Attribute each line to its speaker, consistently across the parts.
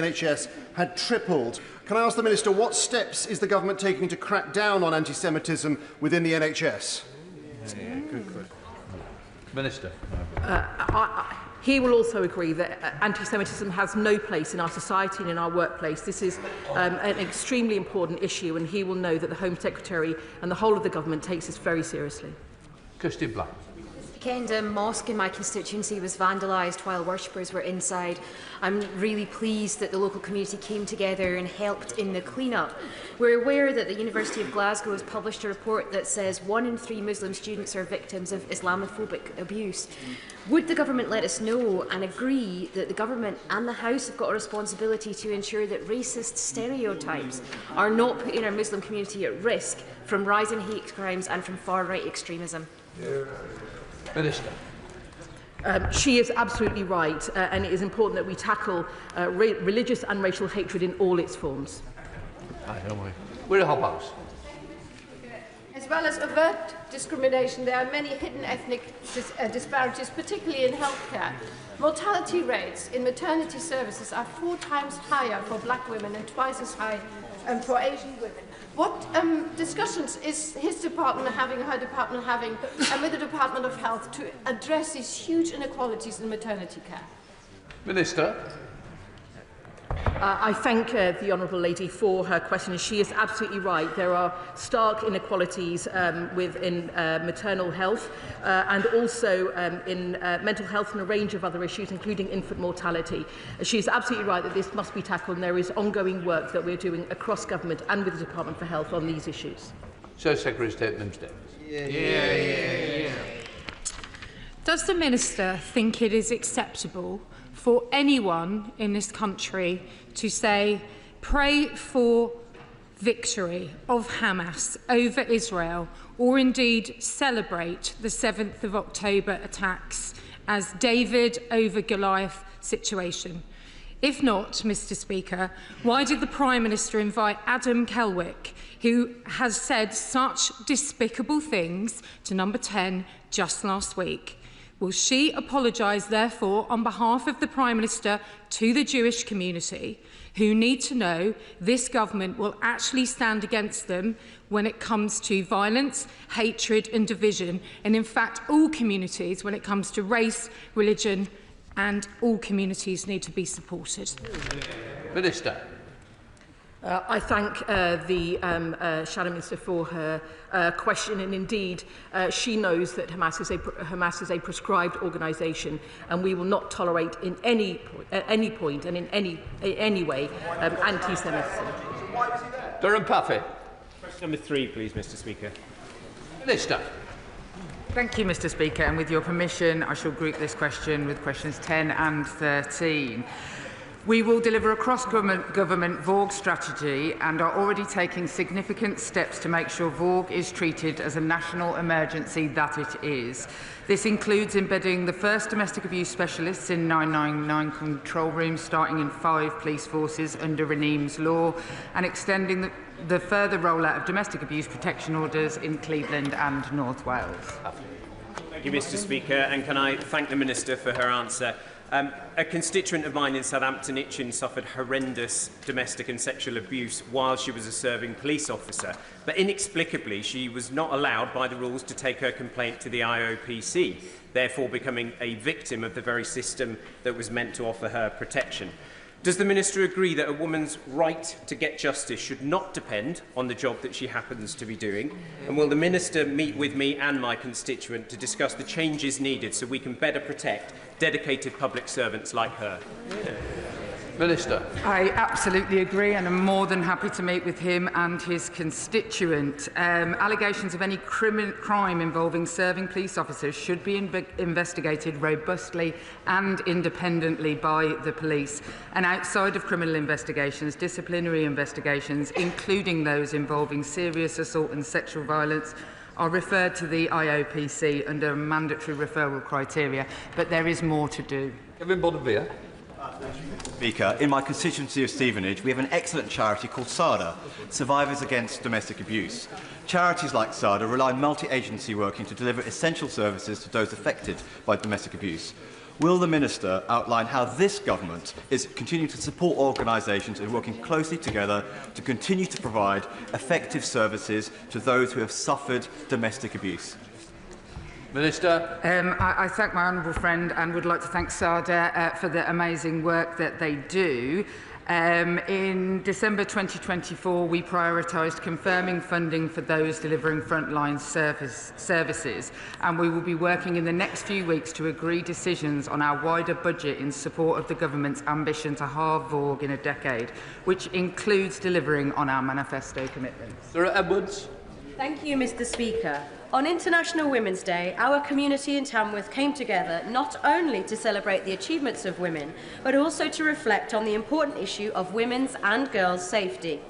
Speaker 1: NHS had tripled. Can I ask the Minister, what steps is the government taking to crack down on anti-Semitism within the NHS?
Speaker 2: Good question.
Speaker 3: Minister.
Speaker 4: He will also agree that anti-Semitism has no place in our society and in our workplace. This is an extremely important issue, and he will know that the Home Secretary and the whole of the government takes this very seriously.
Speaker 3: Christine Black.
Speaker 5: Weekend, a mosque in my constituency was vandalised while worshippers were inside. I'm really pleased that the local community came together and helped in the clean-up. We're aware that the University of Glasgow has published a report that says 1 in 3 Muslim students are victims of Islamophobic abuse. Would the government let us know and agree that the government and the House have got a responsibility to ensure that racist stereotypes are not putting our Muslim community at risk from rising hate crimes and from far-right extremism?
Speaker 3: Minister.
Speaker 4: She is absolutely right, and it is important that we tackle religious and racial hatred in all its forms.
Speaker 3: We're a house.
Speaker 6: As well as overt discrimination, there are many hidden ethnic disparities, particularly in healthcare. Mortality rates in maternity services are 4 times higher for black women and twice as high for Asian women. What discussions is his department having, her department having, and with the Department of Health to address these huge inequalities in maternity care?
Speaker 3: Minister.
Speaker 4: I thank the Honourable Lady for her question. She is absolutely right. There are stark inequalities within maternal health and also in mental health and a range of other issues, including infant mortality. She is absolutely right that this must be tackled, and there is ongoing work that we're doing across government and with the Department for Health on these issues.
Speaker 3: So, Secretary of State Nimsdale.
Speaker 2: Yeah.
Speaker 7: Does the Minister think it is acceptable for anyone in this country to say, pray for victory of Hamas over Israel, or indeed celebrate the 7th of October attacks as David over Goliath situation? If not, Mr. Speaker, why did the Prime Minister invite Adam Kelwick, who has said such despicable things, to Number 10 just last week? Will she apologise, therefore, on behalf of the Prime Minister to the Jewish community, who need to know this government will actually stand against them when it comes to violence, hatred and division, and in fact all communities when it comes to race, religion, and all communities need to be supported?
Speaker 3: Minister.
Speaker 4: I thank the Shadow Minister for her question, and indeed she knows that Hamas is a prescribed organisation, and we will not tolerate at any point and in any way anti-Semitism.
Speaker 3: Durham Puffy.
Speaker 8: Question number 3, please, Mr. Speaker.
Speaker 3: Minister.
Speaker 9: Thank you, Mr. Speaker, and with your permission I shall group this question with questions 10 and 13. We will deliver a cross-government VOG strategy and are already taking significant steps to make sure VOG is treated as a national emergency that it is. This includes embedding the first domestic abuse specialists in 999 control rooms, starting in 5 police forces under Raneem's law, and extending the further rollout of domestic abuse protection orders in Cleveland and North Wales.
Speaker 8: Thank you, Mr. Speaker, and can I thank the Minister for her answer. A constituent of mine in Southampton, Itchen, suffered horrendous domestic and sexual abuse while she was a serving police officer, but inexplicably she was not allowed by the rules to take her complaint to the IOPC, therefore becoming a victim of the very system that was meant to offer her protection. Does the Minister agree that a woman's right to get justice should not depend on the job that she happens to be doing? And will the Minister meet with me and my constituent to discuss the changes needed so we can better protect dedicated public servants like her?
Speaker 3: Minister.
Speaker 9: I absolutely agree, and I'm more than happy to meet with him and his constituent. Allegations of any crime involving serving police officers should be investigated robustly and independently by the police. And outside of criminal investigations, disciplinary investigations, including those involving serious assault and sexual violence, are referred to the IOPC under mandatory referral criteria, but there is more to do.
Speaker 3: Kevin Bonavia.
Speaker 10: Speaker, in my constituency of Stevenage, we have an excellent charity called SADA, Survivors Against Domestic Abuse. Charities like SADA rely on multi-agency working to deliver essential services to those affected by domestic abuse. Will the Minister outline how this government is continuing to support organisations and working closely together to continue to provide effective services to those who have suffered domestic abuse?
Speaker 3: Minister.
Speaker 9: I thank my honourable friend and would like to thank SADA for the amazing work that they do. In December 2024, we prioritised confirming funding for those delivering frontline services, and we will be working in the next few weeks to agree decisions on our wider budget in support of the government's ambition to halve VOG in a decade, which includes delivering on our manifesto commitments.
Speaker 3: Sarah Edwards.
Speaker 11: Thank you, Mr. Speaker. On International Women's Day, our community in Tamworth came together not only to celebrate the achievements of women, but also to reflect on the important issue of women's and girls' safety.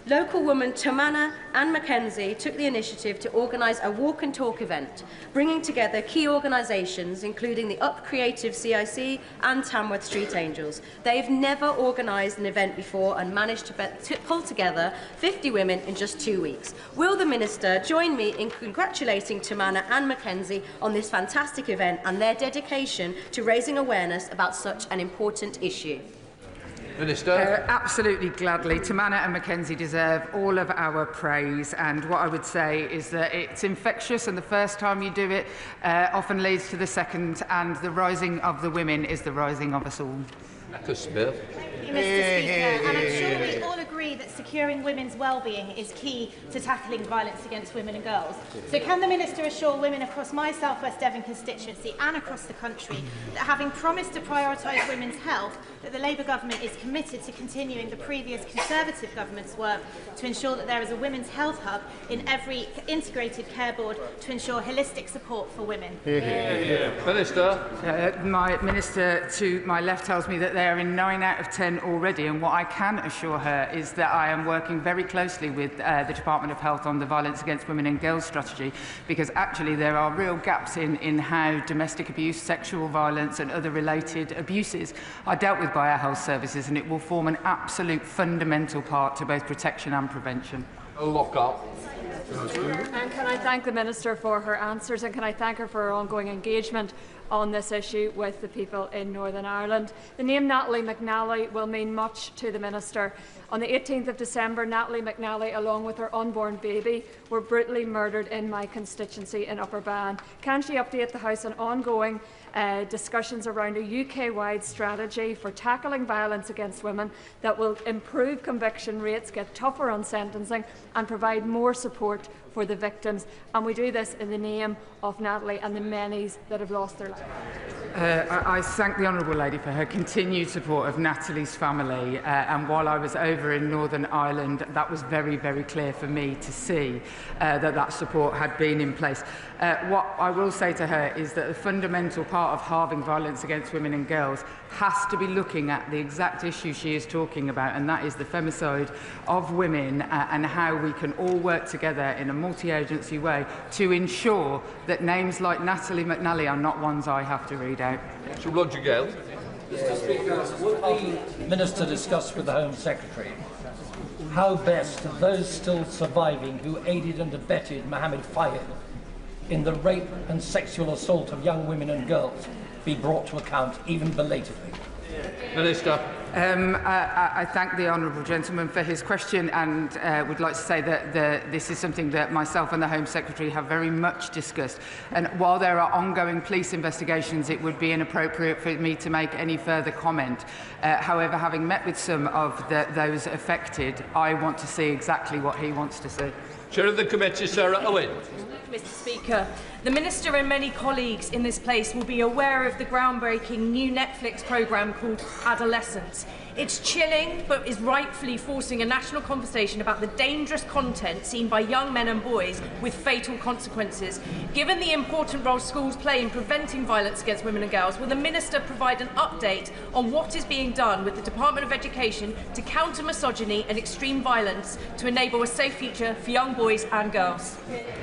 Speaker 11: Local woman Tamanna Ann Mackenzie took the initiative to organise a walk and talk event, bringing together key organisations including the Up Creative CIC and Tamworth Street Angels. They've never organised an event before and managed to pull together 50 women in just 2 weeks. Will the Minister join me in congratulating Tamanna Ann Mackenzie on this fantastic event and their dedication to raising awareness about such an important issue?
Speaker 3: Minister.
Speaker 9: Absolutely, gladly. Tamanna and Mackenzie deserve all of our praise, and what I would say is that it's infectious, and the first time you do it often leads to the second, and the rising of the women is the rising of us all.
Speaker 3: Smith.
Speaker 12: Thank you, Mr. Speaker, and I'm sure we all agree that securing women's well-being is key to tackling violence against women and girls. So can the Minister assure women across my South West Devon constituency and across the country that, having promised to prioritise women's health, that the Labour government is committed to continuing the previous Conservative government's work to ensure that there is a women's health hub in every integrated care board to ensure holistic support for women?
Speaker 3: Minister.
Speaker 9: My Minister to my left tells me that they are in 9 out of 10 already, and what I can assure her is that I am working very closely with the Department of Health on the Violence Against Women and Girls strategy, because actually there are real gaps in how domestic abuse, sexual violence and other related abuses are dealt with by our health services, and it will form an absolute fundamental part to both protection and prevention.
Speaker 3: Lock up.
Speaker 13: And can I thank the Minister for her answers, and can I thank her for her ongoing engagement on this issue with the people in Northern Ireland. The name Natalie McNally will mean much to the Minister. On the 18th of December, Natalie McNally, along with her unborn baby, were brutally murdered in my constituency in Upper Bann. Can she update the House on ongoing discussions around a UK-wide strategy for tackling violence against women that will improve conviction rates, get tougher on sentencing and provide more support for the victims? And we do this in the name of Natalie and the many that have lost their lives.
Speaker 9: I thank the Honourable Lady for her continued support of Natalie's family, and while I was over in Northern Ireland, that was very, very clear for me to see that support had been in place. What I will say to her is that the fundamental part of halving violence against women and girls has to be looking at the exact issue she is talking about, and that is the femicide of women, and how we can all work together in a multi-agency way to ensure that names like Natalie McNally are not ones I have to read out.
Speaker 3: Roger Gale.
Speaker 14: Mr. Speaker, would the Minister discuss with the Home Secretary how best those still surviving who aided and abetted Mohammed Fayed in the rape and sexual assault of young women and girls be brought to account, even belatedly?
Speaker 3: Minister.
Speaker 9: I thank the honourable gentleman for his question, and would like to say that this is something that myself and the Home Secretary have very much discussed. And while there are ongoing police investigations, it would be inappropriate for me to make any further comment. However, having met with some of those affected, I want to see exactly what he wants to see.
Speaker 3: Chair of the Committee, Sarah Owen.
Speaker 15: Mr. Speaker, the Minister and many colleagues in this place will be aware of the groundbreaking new Netflix programme called Adolescence. It's chilling, but is rightfully forcing a national conversation about the dangerous content seen by young men and boys with fatal consequences. Given the important role schools play in preventing violence against women and girls, will the Minister provide an update on what is being done with the Department of Education to counter misogyny and extreme violence to enable a safe future for young boys and girls?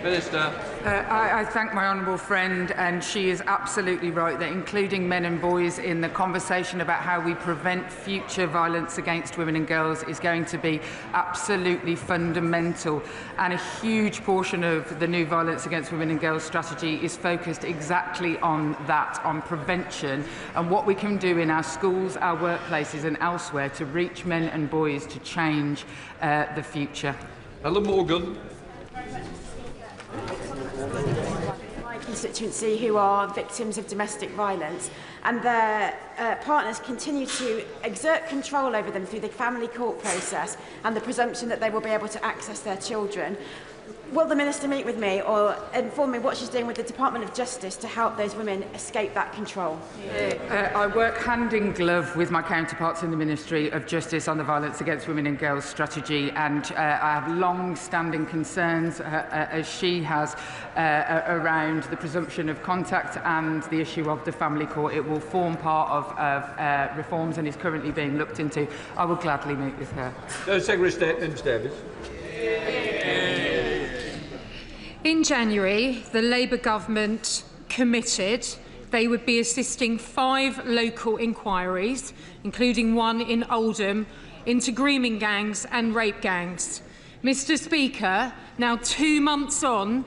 Speaker 3: Minister.
Speaker 9: I thank my honourable friend, and she is absolutely right that including men and boys in the conversation about how we prevent future violence against women and girls is going to be absolutely fundamental. And a huge portion of the new Violence Against Women and Girls strategy is focused exactly on that, on prevention and what we can do in our schools, our workplaces and elsewhere to reach men and boys to change the future.
Speaker 3: Ellen Morgan.
Speaker 16: My constituency who are victims of domestic violence, and their partners continue to exert control over them through the family court process and the presumption that they will be able to access their children. Will the Minister meet with me or inform me what she's doing with the Department of Justice to help those women escape that control?
Speaker 9: I work hand in glove with my counterparts in the Ministry of Justice on the Violence Against Women and Girls strategy, and I have long-standing concerns, as she has, around the presumption of contact and the issue of the family court. It will form part of reforms and is currently being looked into. I will gladly meet with her.
Speaker 3: Secretary of State, Ms Davis.
Speaker 7: In January, the Labour government committed they would be assisting 5 local inquiries, including one in Oldham, into grooming gangs and rape gangs. Mr Speaker, now 2 months on...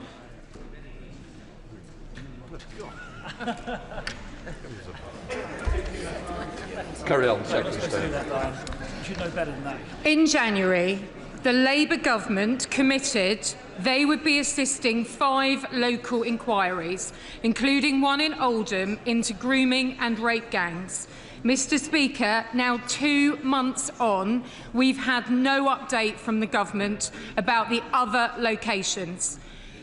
Speaker 3: Carry on, Secretary of State.
Speaker 14: You should know better than that.
Speaker 7: In January, the Labour government committed they would be assisting 5 local inquiries, including one in Oldham, into grooming and rape gangs. Mr Speaker, now 2 months on, we've had no update from the government about the other locations.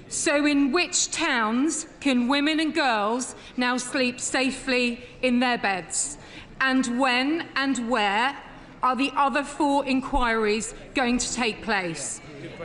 Speaker 7: So in which towns can women and girls now sleep safely in their beds? And when and where are the other 4 inquiries going to take place?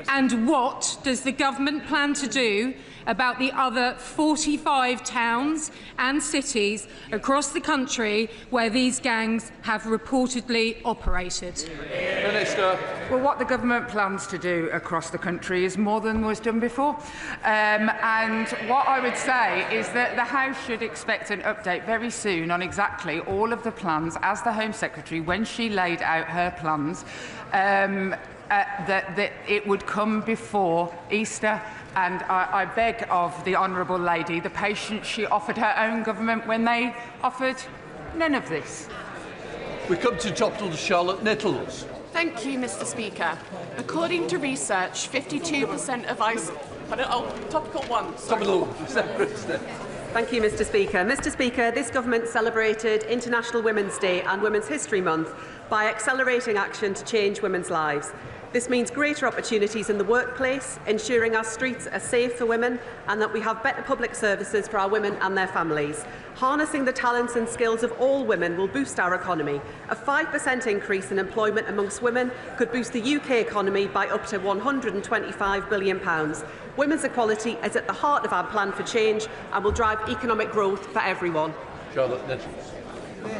Speaker 7: And what does the government plan to do about the other 45 towns and cities across the country where these gangs have reportedly operated?
Speaker 3: Minister.
Speaker 9: Well, what the government plans to do across the country is more than was done before. And what I would say is that the House should expect an update very soon on exactly all of the plans, as the Home Secretary, when she laid out her plans, that it would come before Easter. And I beg of the Honourable Lady the patience she offered her own government when they offered none of this.
Speaker 3: We come to Topical Charlotte Nettles.
Speaker 17: Thank you, Mr Speaker. According to research, 52% of topical one.
Speaker 3: Topical one.
Speaker 18: Thank you, Mr Speaker. Mr Speaker, this government celebrated International Women's Day and Women's History Month by accelerating action to change women's lives. This means greater opportunities in the workplace, ensuring our streets are safe for women and that we have better public services for our women and their families. Harnessing the talents and skills of all women will boost our economy. A 5% increase in employment amongst women could boost the UK economy by up to £125 billion. Women's equality is at the heart of our plan for change and will drive economic growth for everyone.
Speaker 3: Charlotte Nettles.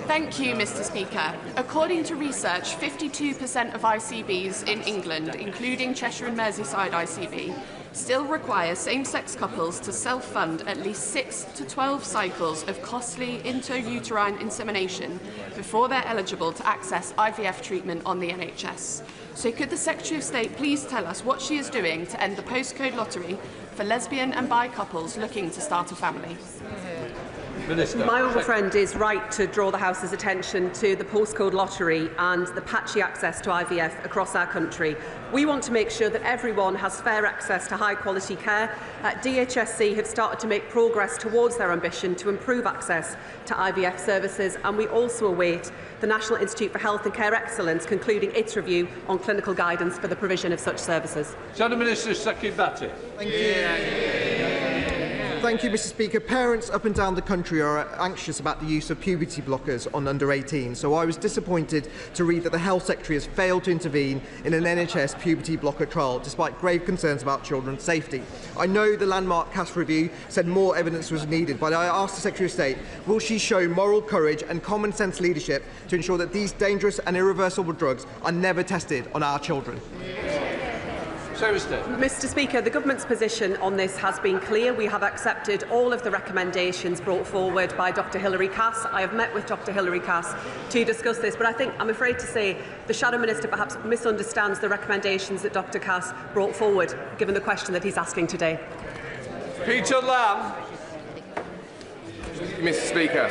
Speaker 17: Thank you, Mr Speaker. According to research, 52% of ICBs in England, including Cheshire and Merseyside ICB, still require same-sex couples to self-fund at least 6 to 12 cycles of costly intrauterine insemination before they're eligible to access IVF treatment on the NHS. So could the Secretary of State please tell us what she is doing to end the postcode lottery for lesbian and bi couples looking to start a family?
Speaker 3: Minister.
Speaker 18: My honourable friend is right to draw the House's attention to the postcode lottery and the patchy access to IVF across our country. We want to make sure that everyone has fair access to high-quality care. DHSC have started to make progress towards their ambition to improve access to IVF services, and we also await the National Institute for Health and Care Excellence concluding its review on clinical guidance for the provision of such services.
Speaker 3: Shadow Minister Sakib Bhatt.
Speaker 19: Thank you. Thank you, Mr Speaker. Parents up and down the country are anxious about the use of puberty blockers on under 18, so I was disappointed to read that the Health Secretary has failed to intervene in an NHS puberty blocker trial, despite grave concerns about children's safety. I know the landmark CAS review said more evidence was needed, but I asked the Secretary of State, will she show moral courage and common sense leadership to ensure that these dangerous and irreversible drugs are never tested on our children?
Speaker 18: Mr Speaker, the Government's position on this has been clear. We have accepted all of the recommendations brought forward by Dr Hilary Cass. I have met with Dr Hilary Cass to discuss this, but I think, I'm afraid to say, the Shadow Minister perhaps misunderstands the recommendations that Dr Cass brought forward, given the question that he's asking today.
Speaker 3: Peter Lamb.
Speaker 20: Mr Speaker,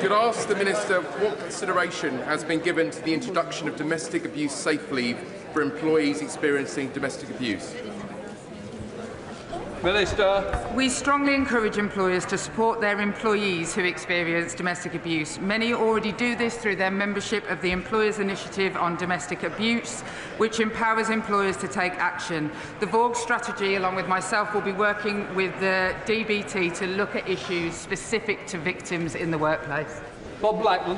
Speaker 20: could I ask the Minister what consideration has been given to the introduction of domestic abuse safe leave for employees experiencing domestic abuse?
Speaker 3: Minister.
Speaker 9: We strongly encourage employers to support their employees who experience domestic abuse. Many already do this through their membership of the Employers' Initiative on Domestic Abuse, which empowers employers to take action. The VOG strategy, along with myself, will be working with the DBT to look at issues specific to victims in the workplace.
Speaker 3: Bob Blackman.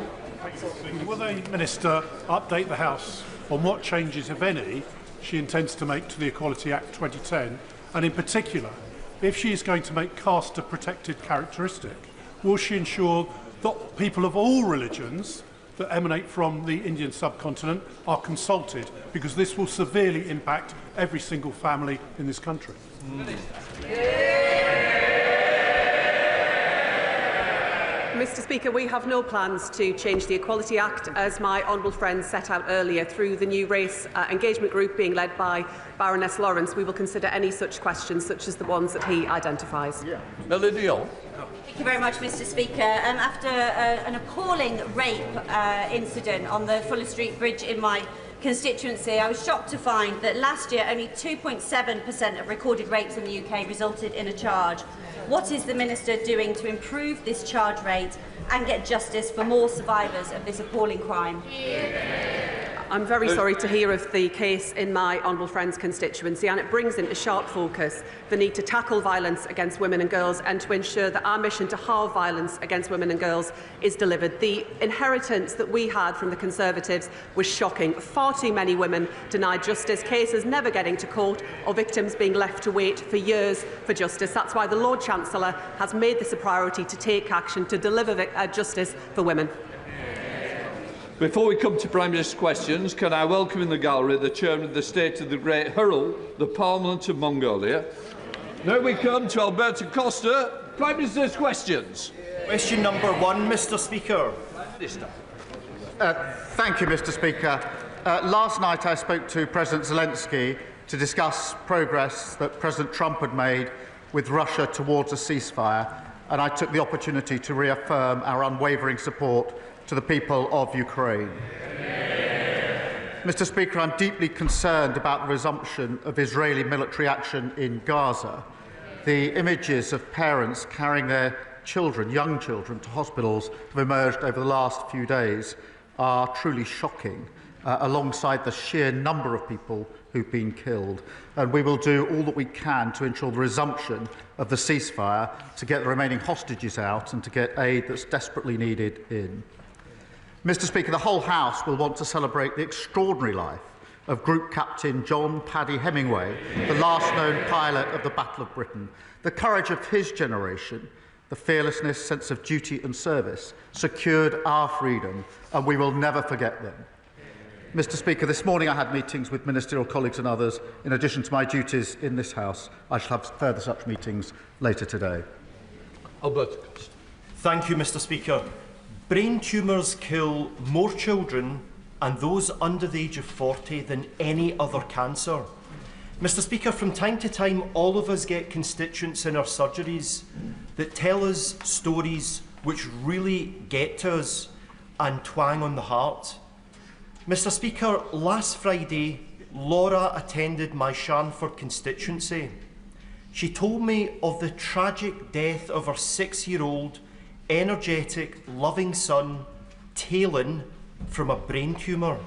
Speaker 21: Will the Minister update the House on what changes, if any, she intends to make to the Equality Act 2010, and in particular, if she is going to make caste a protected characteristic, will she ensure that people of all religions that emanate from the Indian subcontinent are consulted, because this will severely impact every single family in this country?
Speaker 18: Mr Speaker, we have no plans to change the Equality Act, as my honourable friend set out earlier through the new race engagement group being led by Baroness Lawrence. We will consider any such questions, such as the ones that he identifies.
Speaker 3: Melody Old.
Speaker 11: Thank you very much, Mr Speaker. After an appalling rape incident on the Fuller Street Bridge in my constituency, I was shocked to find that last year only 2.7% of recorded rapes in the UK resulted in a charge. What is the Minister doing to improve this charge rate and get justice for more survivors of this appalling crime?
Speaker 18: I'm very sorry to hear of the case in my honourable friend's constituency, and it brings into sharp focus the need to tackle violence against women and girls and to ensure that our mission to halve violence against women and girls is delivered. The inheritance that we had from the Conservatives was shocking. Far too many women denied justice, cases never getting to court, or victims being left to wait for years for justice. That's why the Lord Chancellor has made this a priority to take action to deliver justice for women.
Speaker 3: Before we come to Prime Minister's questions, can I welcome in the gallery the Chairman of the State of the Great Hurl, the Parliament of Mongolia. Now we come to Alberto Costa. Prime Minister's questions.
Speaker 22: Question number 1, Mr Speaker.
Speaker 3: Minister.
Speaker 22: Thank you, Mr Speaker. Last night I spoke to President Zelensky to discuss progress that President Trump had made with Russia towards a ceasefire, and I took the opportunity to reaffirm our unwavering support to the people of Ukraine. Mr Speaker, I'm deeply concerned about the resumption of Israeli military action in Gaza. The images of parents carrying their children, young children, to hospitals have emerged over the last few days are truly shocking, alongside the sheer number of people who've been killed. And we will do all that we can to ensure the resumption of the ceasefire, to get the remaining hostages out and to get aid that's desperately needed in. Mr Speaker, the whole House will want to celebrate the extraordinary life of Group Captain John Paddy Hemingway, the last known pilot of the Battle of Britain. The courage of his generation, the fearlessness, sense of duty and service secured our freedom, and we will never forget them. Mr Speaker, this morning I had meetings with ministerial colleagues and others. In addition to my duties in this House, I shall have further such meetings later today.
Speaker 3: Alberto.
Speaker 22: Thank you, Mr Speaker. Brain tumours kill more children and those under the age of 40 than any other cancer. Mr Speaker, from time to time, all of us get constituents in our surgeries that tell us stories which really get to us and twang on the heart. Mr Speaker, last Friday, Laura attended my Sharnford constituency. She told me of the tragic death of her 6-year-old, energetic, loving son, Talon, from a brain tumour.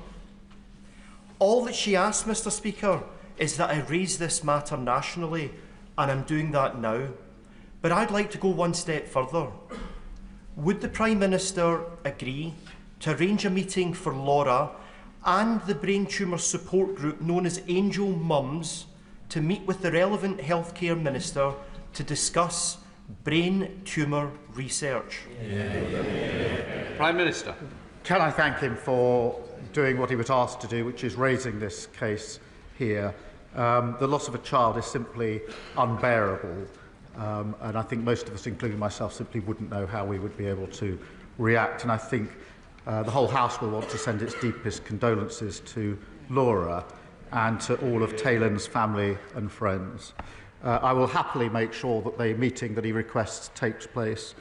Speaker 22: All that she asked, Mr Speaker, is that I raise this matter nationally, and I'm doing that now. But I'd like to go one step further. Would the Prime Minister agree to arrange a meeting for Laura and the brain tumour support group known as Angel Mums to meet with the relevant healthcare minister to discuss brain tumour research?
Speaker 3: Prime Minister.
Speaker 22: Can I thank him for
Speaker 1: doing what he was asked to do, which is raising this case here. The loss of a child is simply unbearable, and I think most of us, including myself, simply wouldn't know how we would be able to react. And I think the whole House will want to send its deepest condolences to Laura and to all of Taylor's family and friends. I will happily make sure that the meeting that he requests takes place,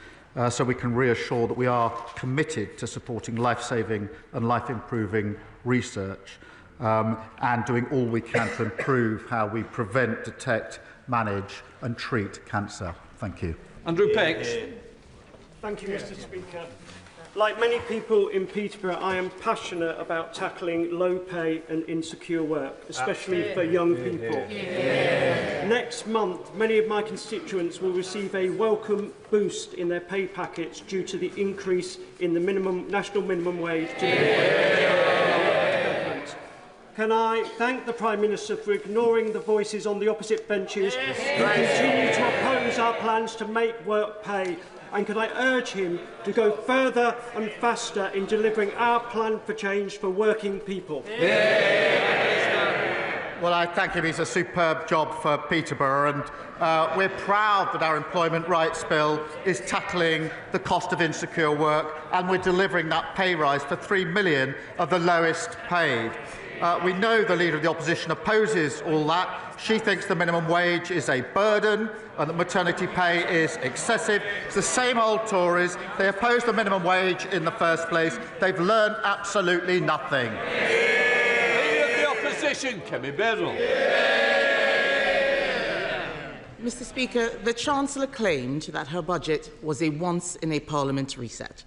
Speaker 1: so we can reassure that we are committed to supporting life-saving and life-improving research and doing all we can to improve how we prevent, detect, manage and treat cancer. Thank you.
Speaker 3: Andrew Pex.
Speaker 5: Thank you, Mr. Speaker. Like many people in Peterborough, I am passionate about tackling low pay and insecure work, especially for young people. Next month, many of my constituents will receive a welcome boost in their pay packets due to the increase in the national minimum wage to government. Can I thank the Prime Minister for ignoring the voices on the opposite benches who continue to oppose our plans to make work pay? And can I urge him to go further and faster in delivering our plan for change for working people?
Speaker 1: Well, I thank him. He's a superb job for Peterborough, and we're proud that our Employment Rights Bill is tackling the cost of insecure work, and we're delivering that pay rise for 3 million of the lowest paid. We know the Leader of the Opposition opposes all that. She thinks the minimum wage is a burden and that maternity pay is excessive. It's the same old Tories. They opposed the minimum wage in the first place. They've learned absolutely nothing.
Speaker 3: Leader of the Opposition, Kemi Beryl.
Speaker 23: Mr. Speaker, the Chancellor claimed that her budget was a once-in-a-Parliament reset.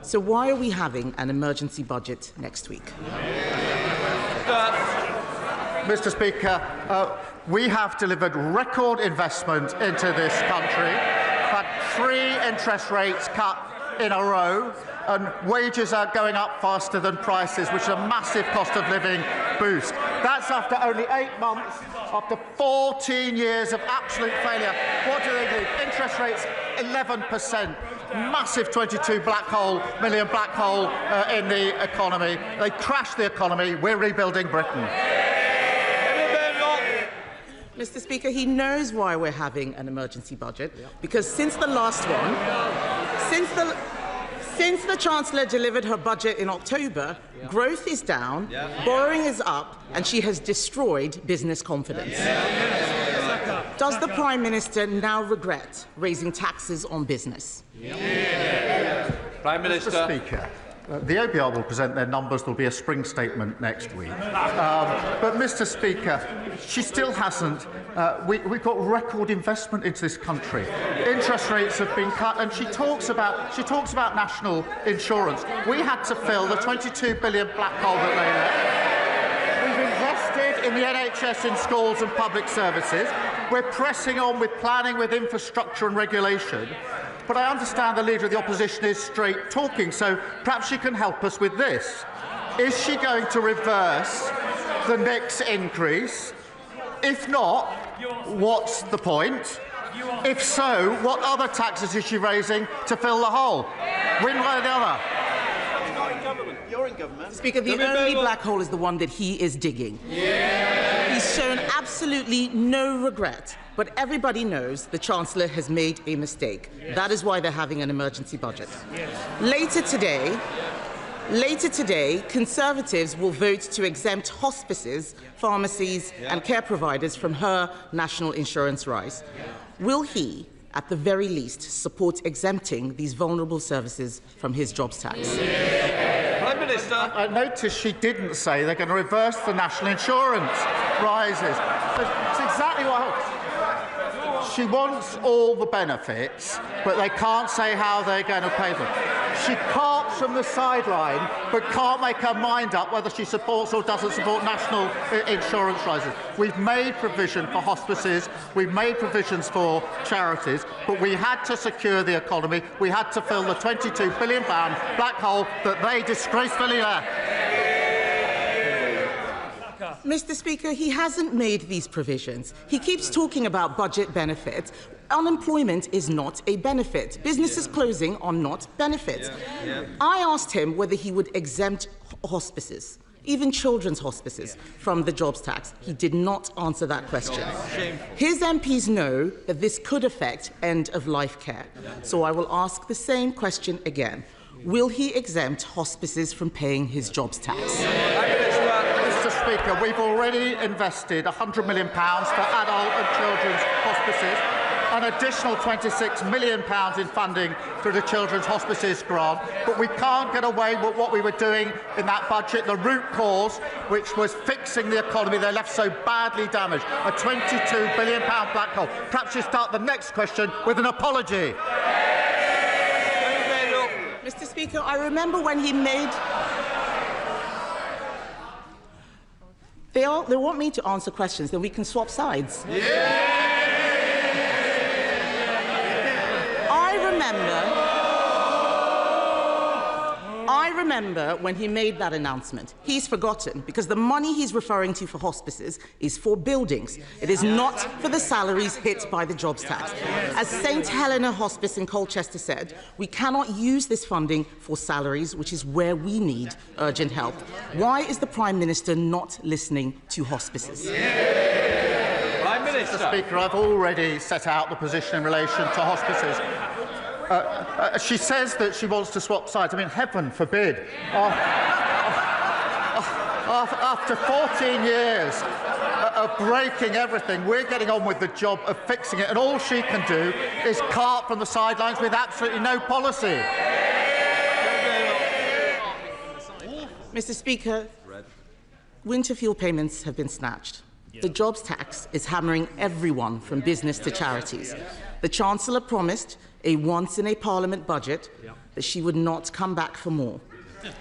Speaker 23: So why are we having an emergency budget next week?
Speaker 1: Mr. Speaker, we have delivered record investment into this country. We've had 3 interest rates cut in a row, and wages are going up faster than prices, which is a massive cost of living boost. That's after only 8 months, after 14 years of absolute failure. What do they do? Interest rates 11%. Massive 22 million black hole in the economy. They crashed the economy. We're rebuilding Britain.
Speaker 23: Mr. Speaker, he knows why we're having an emergency budget, because since the last one, since the Chancellor delivered her budget in October, growth is down, borrowing is up, and she has destroyed business confidence. Does the Prime Minister now regret raising taxes on business?
Speaker 3: Prime Minister.
Speaker 1: Mr. Speaker, the OBR will present their numbers. There will be a spring statement next week. But, Mr. Speaker, she still hasn't. We've got record investment into this country. Interest rates have been cut, and she talks about national insurance. We had to fill the 22 billion black hole that lay there. We've invested in the NHS, in schools and public services. We're pressing on with planning, with infrastructure and regulation. But I understand the Leader of the Opposition is straight talking, so perhaps she can help us with this. Is she going to reverse the next increase? If not, what's the point? If so, what other taxes is she raising to fill the hole? One way or the other.
Speaker 23: You're in government. Speaker, the only black hole is the one that he is digging. He's shown absolutely no regret, but everybody knows the Chancellor has made a mistake. That is why they're having an emergency budget. Later today, Conservatives will vote to exempt hospices, pharmacies and care providers from her national insurance rise. Will he, at the very least, support exempting these vulnerable services from his jobs tax?
Speaker 1: Prime Minister. I noticed she didn't say they're going to reverse the national insurance rises. It's exactly what she wants all the benefits, but they can't say how they're going to pay them. She carps from the sideline, but can't make her mind up whether she supports or doesn't support national insurance rises. We've made provision for hospices, we've made provisions for charities, but we had to secure the economy. We had to fill the £22 billion black hole that they disgracefully left.
Speaker 23: Mr. Speaker, he hasn't made these provisions. He keeps talking about budget benefits. Unemployment is not a benefit. Businesses closing are not benefits. I asked him whether he would exempt hospices, even children's hospices, from the jobs tax. He did not answer that question. His MPs know that this could affect end-of-life care. So I will ask the same question again. Will he exempt hospices from paying his jobs tax?
Speaker 1: Mr. Speaker, we've already invested £100 million for adult and children's hospices, an additional £26 million in funding through the Children's Hospices grant, but we can't get away with what we were doing in that budget, the root cause, which was fixing the economy they left so badly damaged, a £22 billion black hole. Perhaps you start the next question with an apology.
Speaker 23: Mr. Speaker, I remember when he made... They want me to answer questions, then we can swap sides. I remember when he made that announcement. He's forgotten, because the money he's referring to for hospices is for buildings. It is not for the salaries hit by the jobs tax. As St Helena Hospice in Colchester said, we cannot use this funding for salaries, which is where we need urgent help. Why is the Prime Minister not listening to hospices?
Speaker 1: Prime Minister. Mr. Speaker, I've already set out the position in relation to hospices. She says that she wants to swap sides. I mean, heaven forbid. After 14 years of breaking everything, we're getting on with the job of fixing it, and all she can do is cart from the sidelines with absolutely no policy.
Speaker 23: Mr. Speaker, winter fuel payments have been snatched. The jobs tax is hammering everyone from business to charities. The Chancellor promised a once-in-a-Parliament budget that she would not come back for more.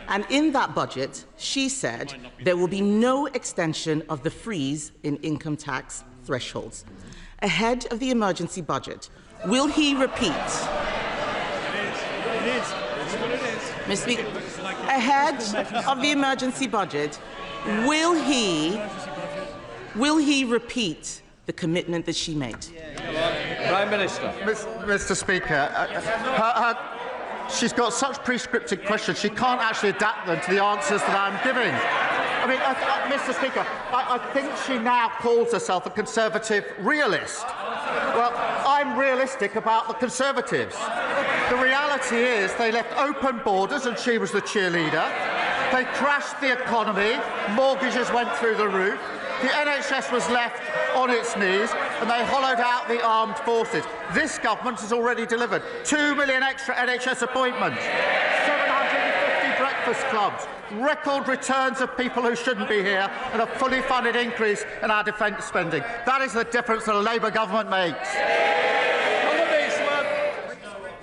Speaker 23: And in that budget, she said there will be no extension of the freeze in income tax thresholds. Ahead of the emergency budget, will he repeat? Mr. Speaker, ahead of the emergency budget, will he repeat the commitment that she made?
Speaker 3: Prime Minister.
Speaker 1: Mr. Speaker, she's got such prescriptive questions, she can't actually adapt them to the answers that I'm giving. I mean, Mr. Speaker, I think she now calls herself a Conservative realist. Well, I'm realistic about the Conservatives. The reality is they left open borders and she was the cheerleader. They crashed the economy, mortgages went through the roof. The NHS was left on its knees and they hollowed out the armed forces. This government has already delivered 2 million extra NHS appointments, 750 breakfast clubs, record returns of people who shouldn't be here, and a fully funded increase in our defence spending. That is the difference that a Labour government makes.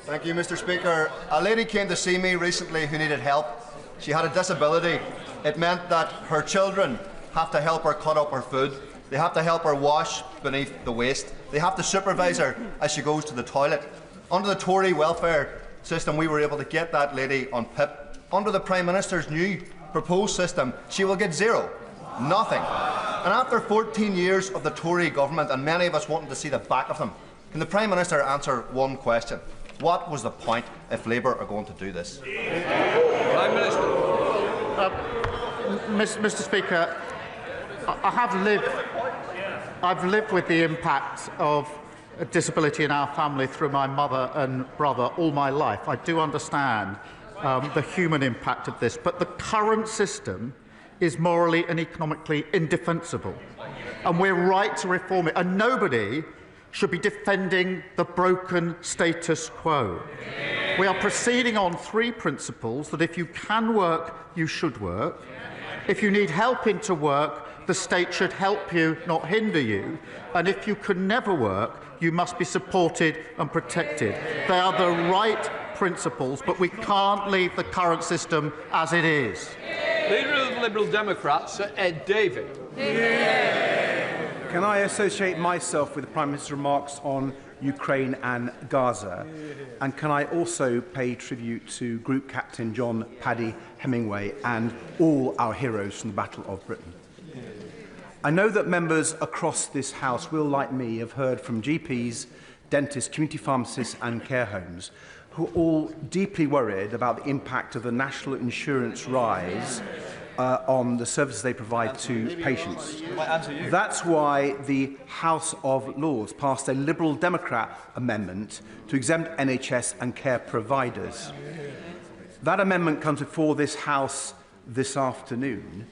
Speaker 2: Thank you, Mr. Speaker. A lady came to see me recently who needed help. She had a disability. It meant that her children have to help her cut up her food. They have to help her wash beneath the waist. They have to supervise her as she goes to the toilet. Under the Tory welfare system, we were able to get that lady on PIP. Under the Prime Minister's new proposed system, she will get zero. Nothing. And after 14 years of the Tory government, and many of us wanting to see the back of them, can the Prime Minister answer one question? What was the point if Labour are going to do this?
Speaker 3: Prime Minister.
Speaker 1: Mr. Speaker, I've lived with the impact of disability in our family through my mother and brother all my life. I do understand the human impact of this, but the current system is morally and economically indefensible, and we're right to reform it, and nobody should be defending the broken status quo. We are proceeding on three principles: that if you can work, you should work. If you need help into work, the state should help you, not hinder you. And if you can never work, you must be supported and protected. They are the right principles, but we can't leave the current system as it is.
Speaker 3: Leader of the Liberal Democrats, Sir Ed Davey.
Speaker 4: Can I associate myself with the Prime Minister's remarks on Ukraine and Gaza? And can I also pay tribute to Group Captain John Paddy Hemingway and all our heroes from the Battle of Britain? I know that members across this House will, like me, have heard from GPs, dentists, community pharmacists and care homes who are all deeply worried about the impact of the national insurance rise on the services they provide to patients. That's why the House of Lords passed a Liberal Democrat amendment to exempt NHS and care providers. That amendment comes before this House this afternoon,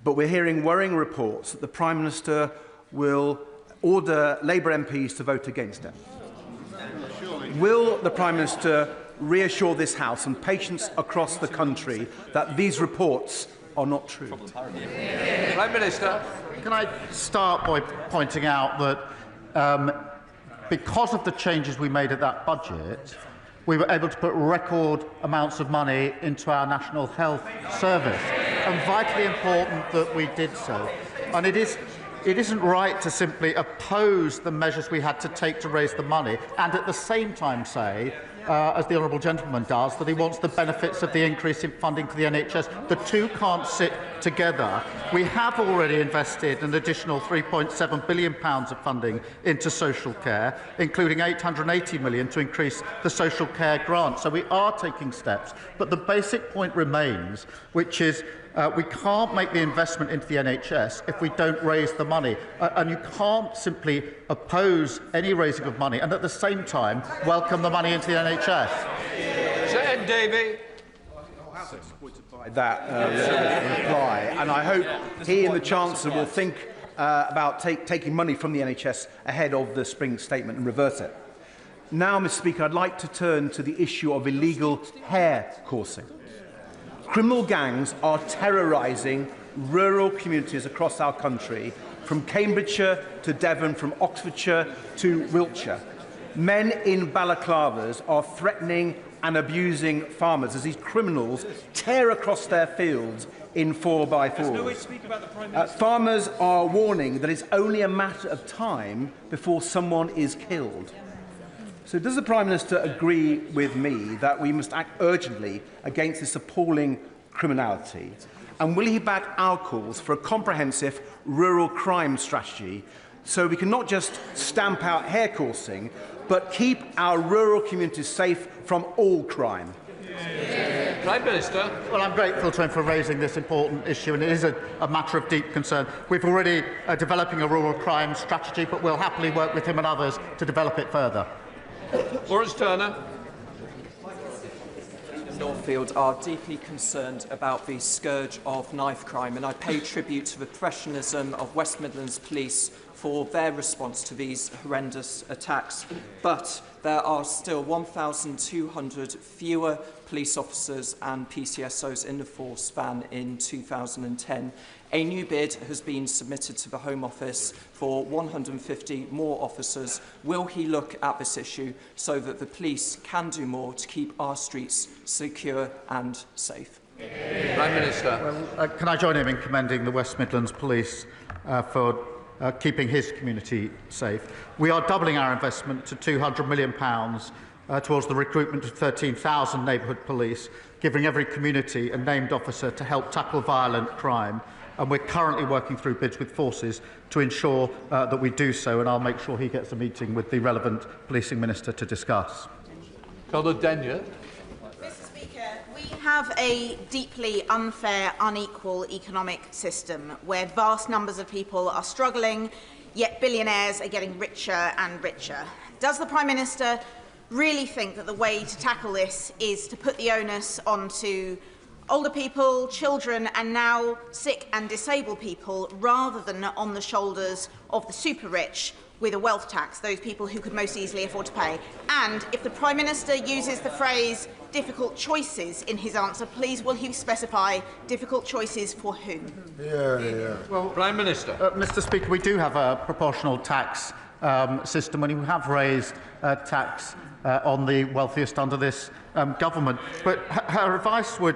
Speaker 4: but we're hearing worrying reports that the Prime Minister will order Labour MPs to vote against it. Will the Prime Minister reassure this House and patients across the country that these reports are not true?
Speaker 3: Prime Minister.
Speaker 1: Can I start by pointing out that because of the changes we made at that budget, we were able to put record amounts of money into our National Health Service, and vitally important that we did so. And it isn't right to simply oppose the measures we had to take to raise the money and at the same time say, as the honourable gentleman does, that he wants the benefits of the increase in funding to the NHS. The two can't sit together. We have already invested an additional £3.7 billion of funding into social care, including £880 million to increase the social care grant. So we are taking steps. But the basic point remains, which is we can't make the investment into the NHS if we don't raise the money. And you can't simply oppose any raising of money and at the same time welcome the money into the NHS.
Speaker 3: Senator Davey.
Speaker 4: By that reply, and I hope he and the Chancellor will think about taking money from the NHS ahead of the spring statement and reverse it. Now, Mr. Speaker, I'd like to turn to the issue of illegal hair coursing. Criminal gangs are terrorising rural communities across our country, from Cambridgeshire to Devon, from Oxfordshire to Wiltshire. Men in balaclavas are threatening and abusing farmers as these criminals tear across their fields in 4x4s. Farmers are warning that it's only a matter of time before someone is killed. So does the Prime Minister agree with me that we must act urgently against this appalling criminality? And will he back our calls for a comprehensive rural crime strategy so we can not just stamp out hair coursing, but keep our rural communities safe from all crime?
Speaker 3: Prime Minister.
Speaker 1: Well, I'm grateful to him for raising this important issue, and it is a matter of deep concern. We've already developing a rural crime strategy, but we'll happily work with him and others to develop it further.
Speaker 3: Lawrence Turner.
Speaker 6: Northfield are deeply concerned about the scourge of knife crime, and I pay tribute to the professionalism of West Midlands Police for their response to these horrendous attacks. But there are still 1,200 fewer police officers and PCSOs in the force than in 2010. A new bid has been submitted to the Home Office for 150 more officers. Will he look at this issue so that the police can do more to keep our streets secure and safe?
Speaker 3: Prime Minister.
Speaker 1: Well, can I join him in commending the West Midlands Police for keeping his community safe? We are doubling our investment to £200 million towards the recruitment of 13,000 neighbourhood police, giving every community a named officer to help tackle violent crime. And we're currently working through bids with forces to ensure that we do so, and I'll make sure he gets a meeting with the relevant policing minister to discuss.
Speaker 3: Mr.
Speaker 8: Speaker, we have a deeply unfair, unequal economic system where vast numbers of people are struggling, yet billionaires are getting richer and richer. Does the Prime Minister really think that the way to tackle this is to put the onus onto older people, children and now sick and disabled people, rather than on the shoulders of the super rich with a wealth tax, those people who could most easily afford to pay? And if the Prime Minister uses the phrase difficult choices in his answer, please will he specify difficult choices for whom?
Speaker 1: Well,
Speaker 3: Prime Minister.
Speaker 1: Mr. Speaker, we do have a proportional tax system, and we have raised tax on the wealthiest under this government. But her advice would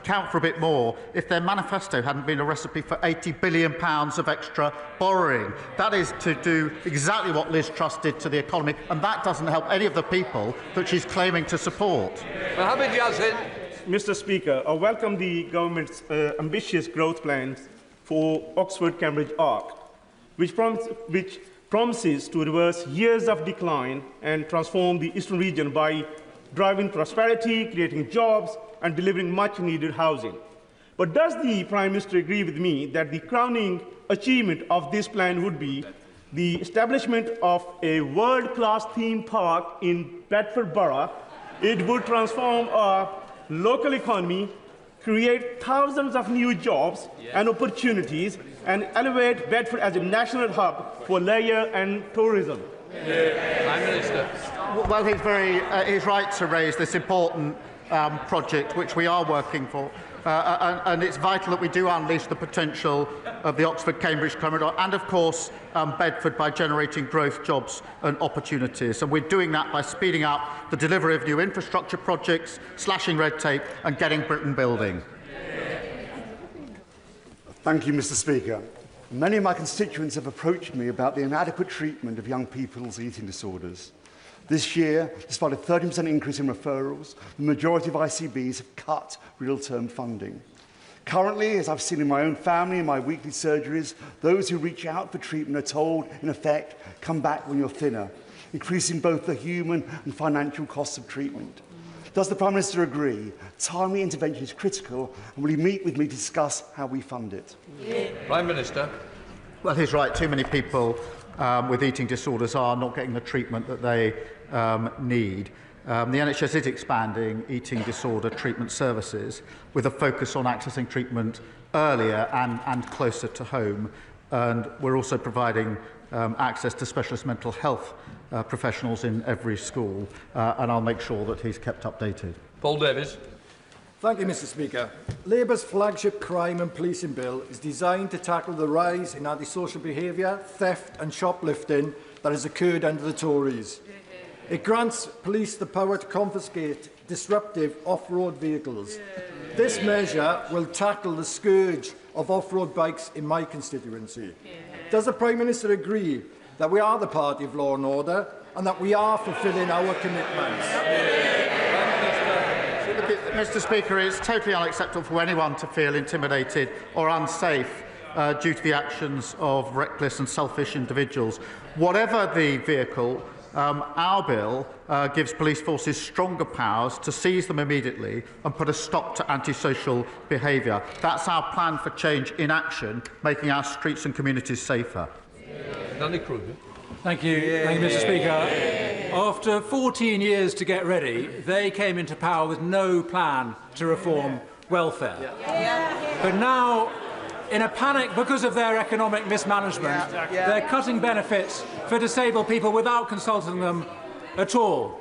Speaker 1: count for a bit more if their manifesto hadn't been a recipe for £80 billion of extra borrowing. That is to do exactly what Liz Truss did to the economy, and that doesn't help any of the people that she's claiming to support.
Speaker 5: Mr. Speaker, I welcome the government's ambitious growth plans for Oxford-Cambridge Arc.
Speaker 10: which promises to reverse years of decline and transform the eastern region by driving prosperity, creating jobs, and delivering much-needed housing. But does the Prime Minister agree with me that the crowning achievement of this plan would be the establishment of a world-class theme park in Bedford Borough? It would transform our local economy, create thousands of new jobs and opportunities, and elevate Bedford as a national hub for leisure and tourism.
Speaker 3: Prime Minister.
Speaker 1: Well, he's right to raise this important project, which we are working for. And it's vital that we do unleash the potential of the Oxford-Cambridge corridor and, of course, Bedford by generating growth, jobs and opportunities. And we're doing that by speeding up the delivery of new infrastructure projects, slashing red tape and getting Britain building.
Speaker 12: Thank you, Mr. Speaker. Many of my constituents have approached me about the inadequate treatment of young people's eating disorders. This year, despite a 30% increase in referrals, the majority of ICBs have cut real-term funding. Currently, as I've seen in my own family and my weekly surgeries, those who reach out for treatment are told, in effect, come back when you're thinner, increasing both the human and financial costs of treatment. Does the Prime Minister agree timely intervention is critical, and will he meet with me to discuss how we fund it?
Speaker 3: Prime Minister.
Speaker 1: Well, he's right. Too many people with eating disorders are not getting the treatment that they need. The NHS is expanding eating disorder treatment services with a focus on accessing treatment earlier and closer to home. And we're also providing access to specialist mental health professionals in every school. And I'll make sure that he's kept updated.
Speaker 3: Paul Davies.
Speaker 13: Thank you, Mr. Speaker. Labour's flagship crime and policing bill is designed to tackle the rise in antisocial behaviour, theft and shoplifting that has occurred under the Tories. It grants police the power to confiscate disruptive off-road vehicles. This measure will tackle the scourge of off-road bikes in my constituency. Does the Prime Minister agree that we are the party of law and order and that we are fulfilling our commitments?
Speaker 1: Mr. Speaker, it's totally unacceptable for anyone to feel intimidated or unsafe due to the actions of reckless and selfish individuals. Whatever the vehicle, our bill gives police forces stronger powers to seize them immediately and put a stop to antisocial behaviour. That's our plan for change in action, making our streets and communities safer.
Speaker 24: Thank you, Mr. Speaker. After 14 years to get ready, they came into power with no plan to reform welfare. But now, in a panic because of their economic mismanagement, they're cutting benefits for disabled people without consulting them at all.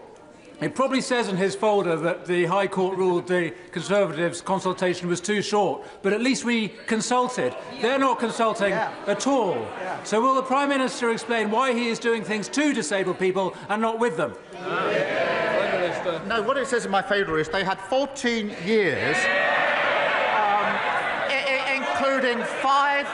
Speaker 24: It probably says in his folder that the High Court ruled the Conservatives' consultation was too short, but at least we consulted. They're not consulting at all. So will the Prime Minister explain why he is doing things to disabled people and not with them?
Speaker 1: No, what it says in my favour is they had 14 years, including five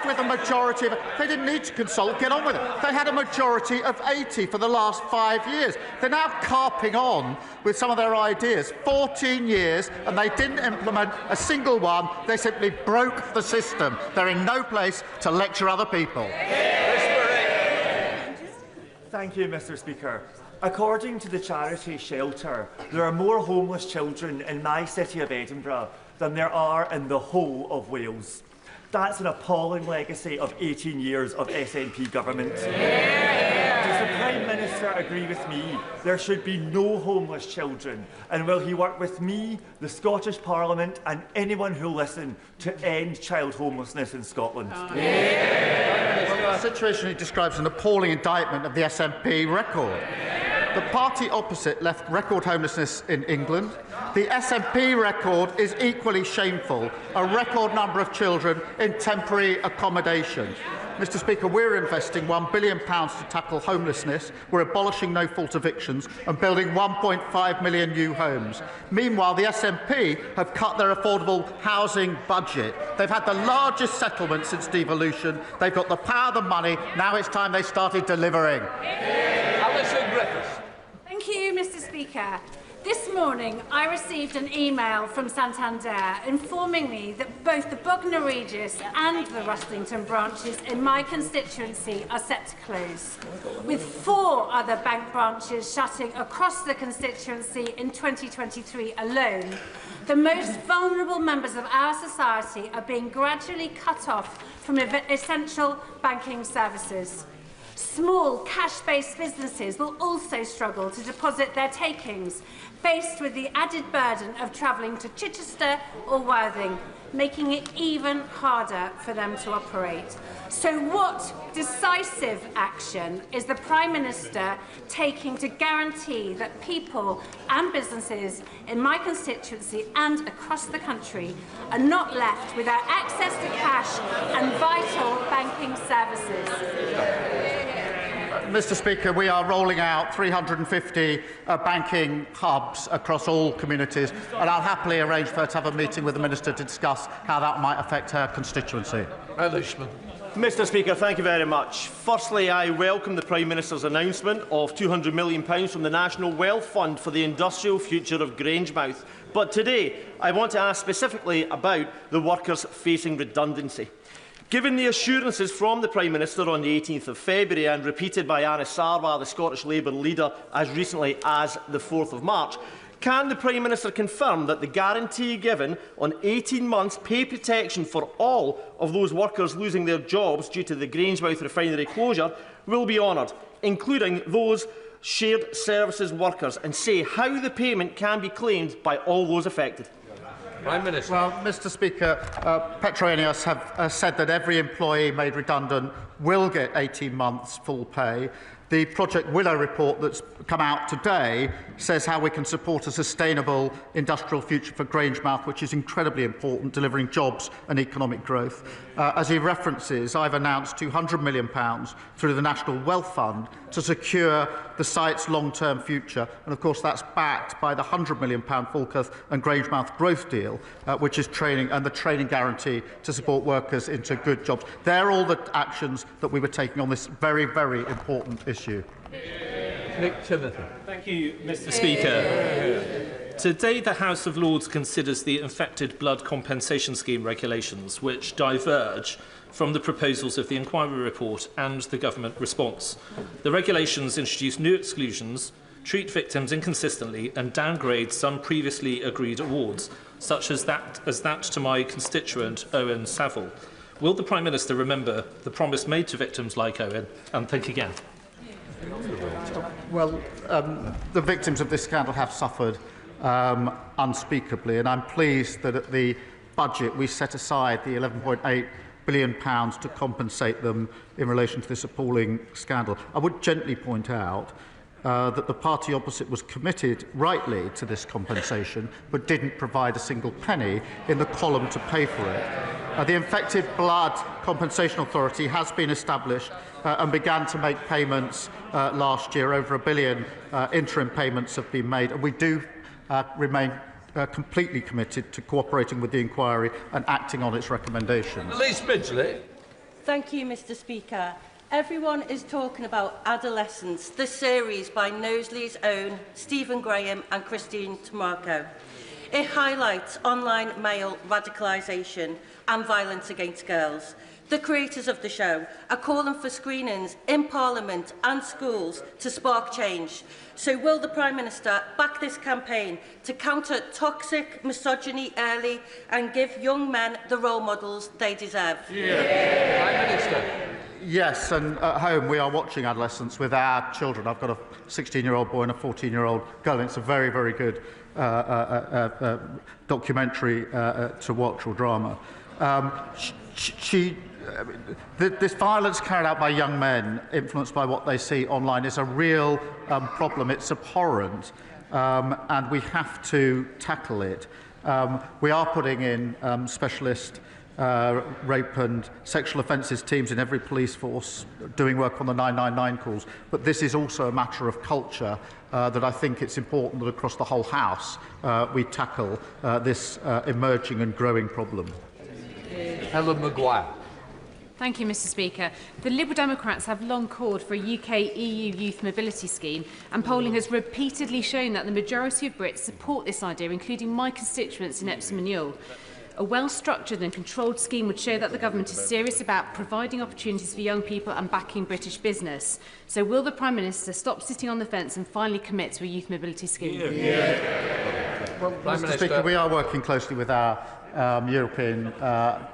Speaker 1: with a majority of... They didn't need to consult, get on with it. They had a majority of 80 for the last 5 years. They're now carping on with some of their ideas. 14 years, and they didn't implement a single one. They simply broke the system. They're in no place to lecture other people.
Speaker 25: Thank you, Mr. Speaker. According to the charity Shelter, there are more homeless children in my city of Edinburgh than there are in the whole of Wales. That's an appalling legacy of 18 years of SNP government. Does the Prime Minister agree with me there should be no homeless children? And will he work with me, the Scottish Parliament and anyone who'll listen to end child homelessness in Scotland?
Speaker 1: Well, the situation he describes an appalling indictment of the SNP record. The party opposite left record homelessness in England. The SNP record is equally shameful, a record number of children in temporary accommodation. Mr. Speaker, we're investing £1 billion to tackle homelessness, we're abolishing no-fault evictions and building 1.5 million new homes. Meanwhile, the SNP have cut their affordable housing budget. They've had the largest settlement since devolution. They've got the power, the money. Now it's time they started delivering.
Speaker 15: Thank you, Mr. Speaker.
Speaker 7: This morning, I received an email from Santander informing me that both the Bognor Regis and the Rustington branches in my constituency are set to close, with 4 other bank branches shutting across the constituency in 2023 alone. The most vulnerable members of our society are being gradually cut off from essential banking services. Small cash-based businesses will also struggle to deposit their takings, faced with the added burden of travelling to Chichester or Worthing, making it even harder for them to operate. So what decisive action is the Prime Minister taking to guarantee that people and businesses in my constituency and across the country are not left without access to cash and vital banking services?
Speaker 1: Mr. Speaker, we are rolling out 350 banking hubs across all communities, and I'll happily arrange for her to have a meeting with the Minister to discuss how that might affect her constituency.
Speaker 14: Mr. Speaker, thank you very much. Firstly, I welcome the Prime Minister's announcement of £200 million from the National Wealth Fund for the industrial future of Grangemouth. But today, I want to ask specifically about the workers facing redundancy. Given the assurances from the Prime Minister on the 18th of February and repeated by Anas Sarwar, the Scottish Labour leader, as recently as the 4th of March, can the Prime Minister confirm that the guarantee given on 18 months pay protection for all of those workers losing their jobs due to the Grangemouth refinery closure will be honoured, including those shared services workers, and say how the payment can be claimed by all those affected?
Speaker 1: Prime Minister. Well, Mr. Speaker, Petroenius have said that every employee made redundant will get 18 months full pay. The Project Willow report that's come out today says how we can support a sustainable industrial future for Grangemouth, which is incredibly important, delivering jobs and economic growth. As he references, I've announced £200 million through the National Wealth Fund to secure the site's long-term future. And of course, that's backed by the £100 million Falkirk and Grangemouth growth deal, which is training and the training guarantee to support workers into good jobs. They're all the actions that we were taking on this very, very important issue.
Speaker 16: Nick Timothy. Thank you, Mr. Speaker. Today, the House of Lords considers the Infected Blood Compensation Scheme regulations, which diverge from the proposals of the inquiry report and the government response. The regulations introduce new exclusions, treat victims inconsistently, and downgrade some previously agreed awards, such as that to my constituent Owen Saville. Will the Prime Minister remember the promise made to victims like Owen and think again?
Speaker 1: Well, the victims of this scandal have suffered unspeakably, and I'm pleased that at the budget we set aside the £11.8 billion to compensate them in relation to this appalling scandal. I would gently point out that the party opposite was committed rightly to this compensation but didn't provide a single penny in the column to pay for it. The Infected Blood Compensation Authority has been established and began to make payments last year. Over £1 billion interim payments have been made, and we do remain completely committed to cooperating with the inquiry and acting on its recommendations.
Speaker 3: Elise Midgley.
Speaker 11: Thank you, Mr. Speaker. Everyone is talking about Adolescence, the series by Knowsley's own Stephen Graham and Christine Tamarco. It highlights online male radicalisation and violence against girls. The creators of the show are calling for screenings in Parliament and schools to spark change. So will the Prime Minister back this campaign to counter toxic misogyny early and give young men the role models they deserve?
Speaker 1: Prime Minister. Yes, and at home we are watching Adolescence with our children. I've got a 16-year-old boy and a 14-year-old girl, and it's a very, very good documentary to watch, or drama. This violence carried out by young men, influenced by what they see online, is a real problem. It's abhorrent, and we have to tackle it. We are putting in specialist rape and sexual offences teams in every police force, doing work on the 999 calls. But this is also a matter of culture that I think it's important that across the whole House we tackle this emerging and growing problem.
Speaker 3: Helen Maguire.
Speaker 15: Thank you, Mr Speaker. The Liberal Democrats have long called for a UK-EU youth mobility scheme, and polling has repeatedly shown that the majority of Brits support this idea, including my constituents in Epsom and Ewell. A well-structured and controlled scheme would show that the government is serious about providing opportunities for young people and backing British business. So will the Prime Minister stop sitting on the fence and finally commit to a youth mobility scheme?
Speaker 1: Well, Mr Speaker, we are working closely with our European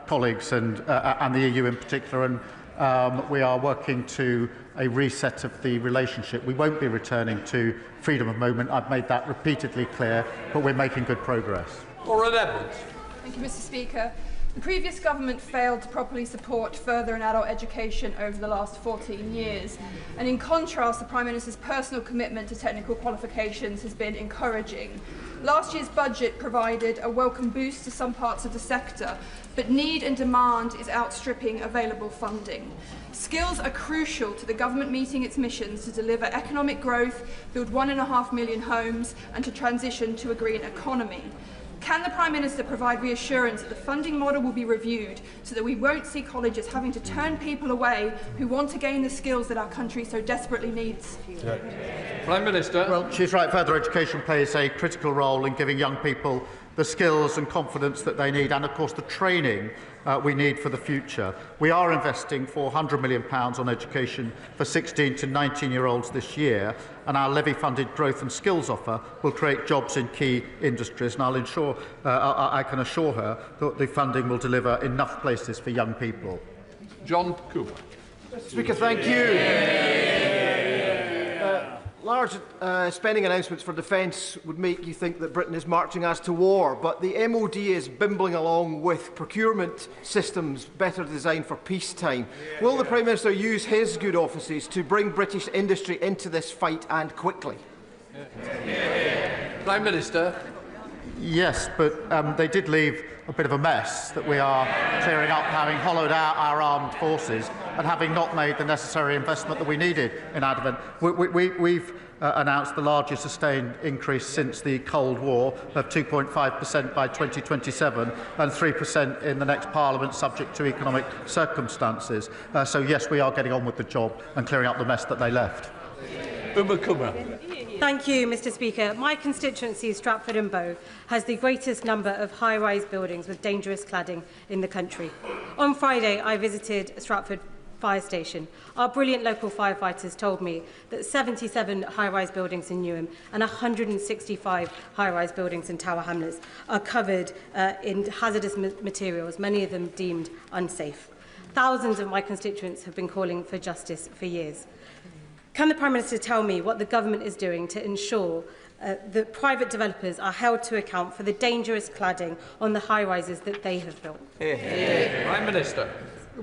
Speaker 1: colleagues and the EU in particular, and we are working to a reset of the relationship. We won't be returning to freedom of movement. I've made that repeatedly clear, but we're making good progress.
Speaker 3: Lauren Edwards.
Speaker 9: Thank you, Mr Speaker. The previous government failed to properly support further and adult education over the last 14 years. And in contrast, the Prime Minister's personal commitment to technical qualifications has been encouraging. Last year's budget provided a welcome boost to some parts of the sector, but need and demand is outstripping available funding. Skills are crucial to the government meeting its missions to deliver economic growth, build 1.5 million homes, and to transition to a green economy. Can the Prime Minister provide reassurance that the funding model will be reviewed so that we won't see colleges having to turn people away who want to gain the skills that our country so desperately needs?
Speaker 3: Prime Minister.
Speaker 1: Well, she's right. Further education plays a critical role in giving young people the skills and confidence that they need, and of course the training we need for the future. We are investing £400 million on education for 16 to 19-year-olds this year, and our levy-funded growth and skills offer will create jobs in key industries, and I can assure her that the funding will deliver enough places for young people.
Speaker 3: John Cooper.
Speaker 17: Mr Speaker, thank you. Large spending announcements for defence would make you think that Britain is marching us to war, but the MOD is bimbling along with procurement systems better designed for peacetime. Will the Prime Minister use his good offices to bring British industry into this fight, and quickly?
Speaker 3: Prime Minister.
Speaker 1: Yes, but they did leave a bit of a mess that we are clearing up, having hollowed out our armed forces and having not made the necessary investment that we needed in our defence. We've announced the largest sustained increase since the Cold War of 2.5% by 2027 and 3% in the next Parliament, subject to economic circumstances. So yes, we are getting on with the job and clearing up the mess that they left.
Speaker 11: Thank you, Mr Speaker. My constituency, Stratford and Bow, has the greatest number of high-rise buildings with dangerous cladding in the country. On Friday, I visited Stratford Fire Station. Our brilliant local firefighters told me that 77 high-rise buildings in Newham and 165 high-rise buildings in Tower Hamlets are covered in hazardous materials, many of them deemed unsafe. Thousands of my constituents have been calling for justice for years. Can the Prime Minister tell me what the government is doing to ensure that private developers are held to account for the dangerous cladding on the high-rises that they have built?
Speaker 3: Prime Minister.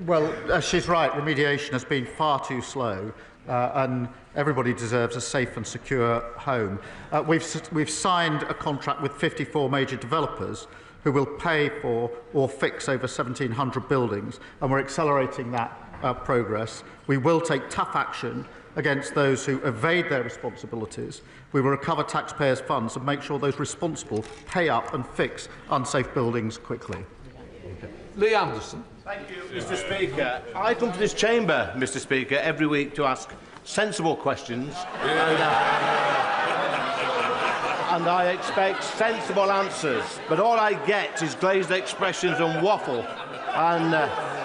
Speaker 1: Well, she's right. Remediation has been far too slow, and everybody deserves a safe and secure home. We've signed a contract with 54 major developers who will pay for or fix over 1,700 buildings, and we're accelerating that progress. We will take tough action against those who evade their responsibilities. We will recover taxpayers' funds and make sure those responsible pay up and fix unsafe buildings quickly.
Speaker 3: Lee Anderson.
Speaker 19: Thank you, Mr Speaker. I come to this chamber, Mr Speaker, every week to ask sensible questions, and I expect sensible answers. But all I get is glazed expressions and waffle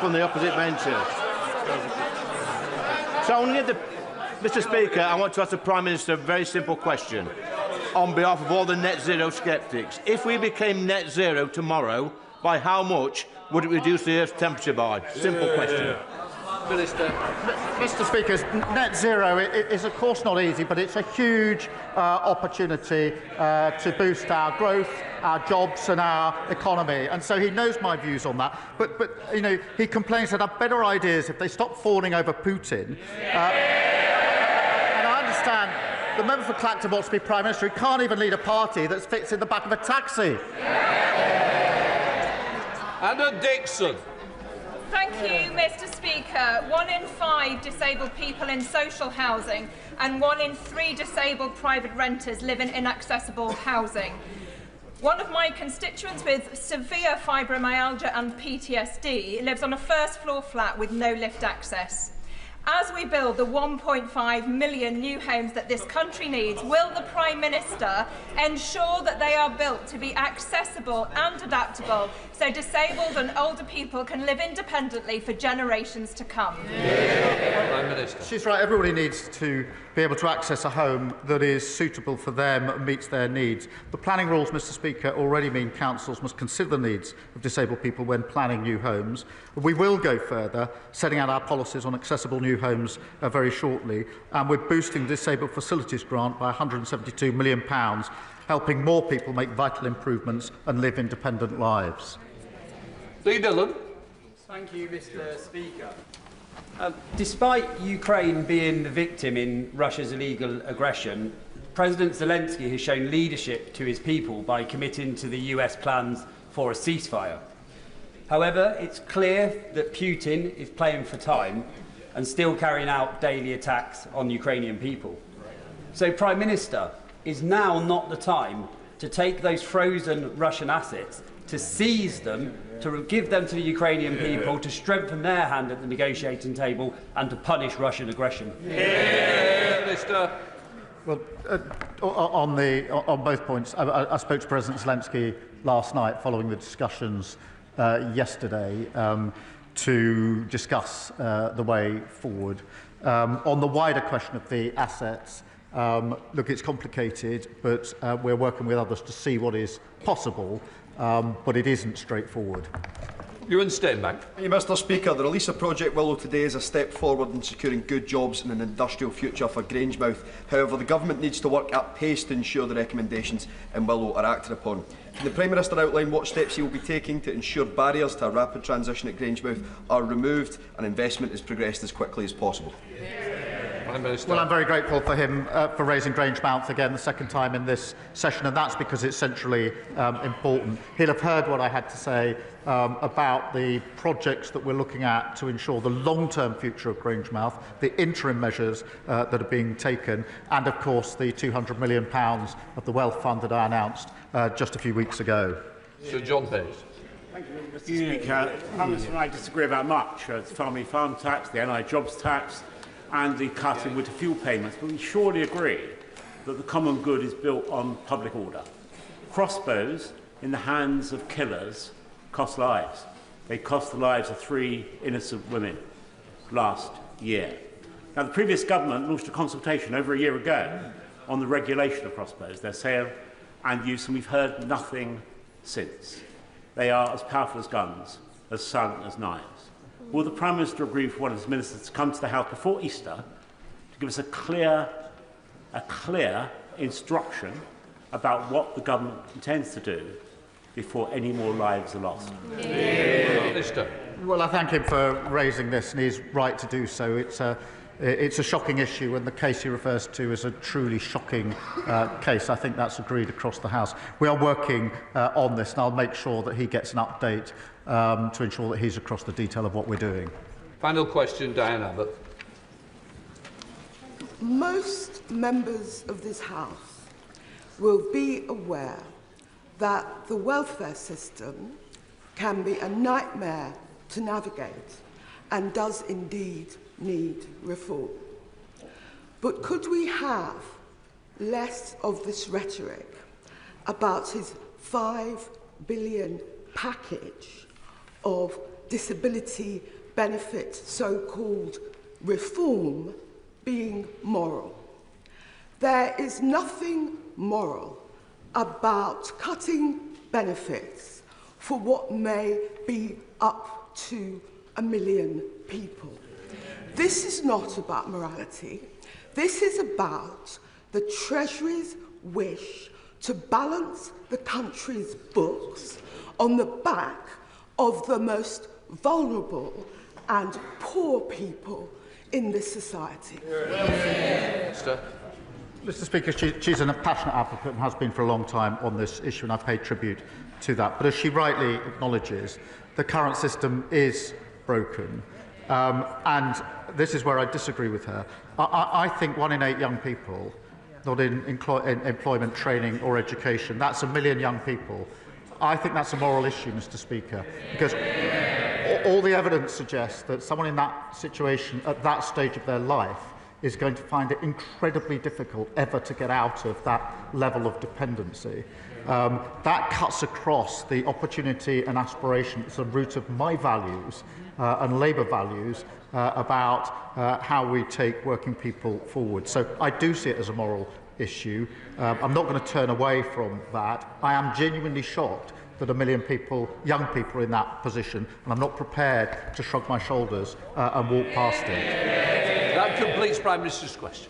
Speaker 19: from the opposite benches. So I'm going to Mr Speaker, I want to ask the Prime Minister a very simple question on behalf of all the net zero sceptics. If we became net zero tomorrow, by how much would it reduce the Earth's temperature by? Simple question.
Speaker 3: Minister.
Speaker 1: Mr Speaker, net zero is of course not easy, but it's a huge opportunity to boost our growth, our jobs and our economy. And so he knows my views on that. But you know, he complains that I've better ideas if they stop fawning over Putin. And I understand the member for Clacton wants to be Prime Minister. He can't even lead a party that fits in the back of a taxi.
Speaker 3: Anna Dixon.
Speaker 9: Thank you, Mr Speaker. 1 in 5 disabled people in social housing and 1 in 3 disabled private renters live in inaccessible housing. One of my constituents with severe fibromyalgia and PTSD lives on a first-floor flat with no lift access. As we build the 1.5 million new homes that this country needs, will the Prime Minister ensure that they are built to be accessible and adaptable so disabled and older people can live independently for generations to come?
Speaker 1: Prime Minister. She's right. Everybody needs to be able to access a home that is suitable for them and meets their needs. The planning rules, Mr. Speaker, already mean councils must consider the needs of disabled people when planning new homes. We will go further, setting out our policies on accessible new homes very shortly, and we're boosting the Disabled Facilities Grant by £172 million, helping more people make vital improvements and live independent lives.
Speaker 3: Lee Dillon.
Speaker 18: Thank you, Mr. Speaker. Despite Ukraine being the victim in Russia's illegal aggression, President Zelensky has shown leadership to his people by committing to the US plans for a ceasefire. However, it's clear that Putin is playing for time and still carrying out daily attacks on Ukrainian people. So, Prime Minister, is now not the time to take those frozen Russian assets, to seize them, to give them to the Ukrainian people, to strengthen their hand at the negotiating table and to punish Russian aggression?
Speaker 3: Minister.
Speaker 1: Well, on both points, I spoke to President Zelensky last night following the discussions yesterday to discuss the way forward. On the wider question of the assets, look, it's complicated, but we're working with others to see what is possible, but it isn't straightforward.
Speaker 3: Ewan Steinbank.
Speaker 2: Mr. Speaker, the release of Project Willow today is a step forward in securing good jobs and an industrial future for Grangemouth. However, the Government needs to work at pace to ensure the recommendations in Willow are acted upon. Can the Prime Minister outline what steps he will be taking to ensure barriers to a rapid transition at Grangemouth are removed and investment is progressed as quickly as possible?
Speaker 1: Well, I'm very grateful for him for raising Grangemouth again the second time in this session, and that's because it's centrally important. He'll have heard what I had to say about the projects that we're looking at to ensure the long-term future of Grangemouth, the interim measures that are being taken, and of course the £200 million of the Wealth Fund that I announced just a few weeks ago.
Speaker 3: Sir John Hayes.
Speaker 20: Thank you, Mr. Speaker. Prime Minister and I disagree about much. The family farm tax, the NI jobs tax, and the cut in winter fuel payments, but we surely agree that the common good is built on public order. Crossbows in the hands of killers cost lives. They cost the lives of 3 innocent women last year. Now, the previous government launched a consultation over a year ago on the regulation of crossbows, their sale and use, and we've heard nothing since. They are as powerful as guns, as silent as knives. Will the Prime Minister agree for one of his ministers to come to the House before Easter to give us a clear instruction about what the government intends to do before any more lives are lost?
Speaker 3: Minister.
Speaker 1: Well, I thank him for raising this, and he's right to do so. It's a shocking issue, and the case he refers to is a truly shocking case. I think that's agreed across the House. We are working on this, and I'll make sure that he gets an update to ensure that he's across the detail of what we're doing.
Speaker 3: Final question, Diane Abbott.
Speaker 21: Most members of this House will be aware that the welfare system can be a nightmare to navigate and does indeed need reform. But could we have less of this rhetoric about his £5 billion package of disability benefit so-called reform being moral? There is nothing moral about cutting benefits for what may be up to 1 million people. This is not about morality. This is about the Treasury's wish to balance the country's books on the back of the most vulnerable and poor people in this society.
Speaker 1: Mr. Speaker, she's a passionate advocate and has been for a long time on this issue, and I pay tribute to that. But as she rightly acknowledges, the current system is broken. And this is where I disagree with her. I think 1 in 8 young people not in employment, training or education. That's 1 million young people. I think that's a moral issue, Mr. Speaker, because all the evidence suggests that someone in that situation at that stage of their life is going to find it incredibly difficult ever to get out of that level of dependency. That cuts across the opportunity and aspiration. It's the root of my values and Labour values about how we take working people forward. So I do see it as a moral issue. I'm not going to turn away from that. I am genuinely shocked that 1 million people, young people, are in that position, and I'm not prepared to shrug my shoulders and walk past it.
Speaker 3: That completes Prime Minister's questions.